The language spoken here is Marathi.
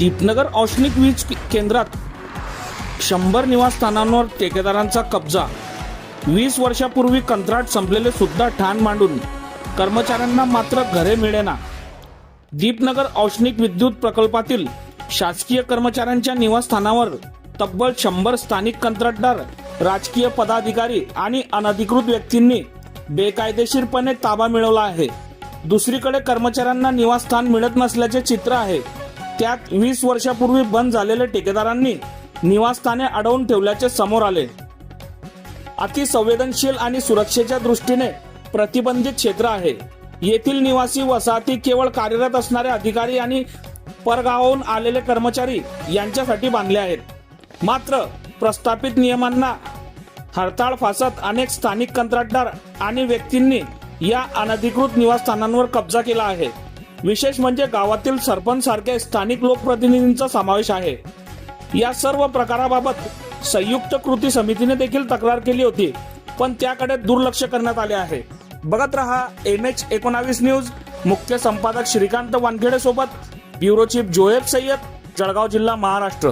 दीपनगर औष्णिक वीज केंद्रात 100 निवासस्थानांवर ठेकेदारांचा कब्जा। 20 वर्षापूर्वी कंत्राट संपलेले सुद्धा ठाण मांडून कर्मचाऱ्यांना मात्र घरे मिळेना। दीपनगर औष्णिक विद्युत प्रकल्पातील शासकीय कर्मचाऱ्यांच्या निवासस्थानावर तब्बल 100 स्थानिक कंत्राटदार, राजकीय पदाधिकारी आणि अनधिकृत व्यक्तींनी बेकायदेशीरपणे ताबा मिळवला आहे। दुसरीकडे कर्मचाऱ्यांना निवासस्थान मिळत नसल्याचे चित्र आहे। त्यात 20 वर्षापूर्वी बंद झालेले ठेकेदारांनी निवासस्थाने अडवून ठेवल्याचे समोर आले। अति संवेदनशील आणि सुरक्षेच्या दृष्टीने प्रतिबंधित क्षेत्र आहे। येथील निवासी वसाहती केवळ कार्यरत असणारे अधिकारी आणि परगावाहून आलेले कर्मचारी यांच्यासाठी बांधले आहेत। मात्र प्रस्थापित नियमांना हरताळ फासत अनेक स्थानिक कंत्राटदार आणि व्यक्तींनी या अनधिकृत निवासस्थानांवर कब्जा केला आहे। विशेष म्हणजे गावातील सरपंच सारखे स्थानिक लोकप्रतिनिधींचा समावेश आहे। या सर्व प्रकाराबाबत संयुक्त कृती समितीने देखील तक्रार केली होती, पण त्याकडे दुर्लक्ष करण्यात आले आहे। बघत रहा MH19 न्यूज। मुख्य संपादक श्रीकांत वानखेडे सोबत ब्युरो चीफ जोएब सय्यद, जळगाव जिल्हा, महाराष्ट्र।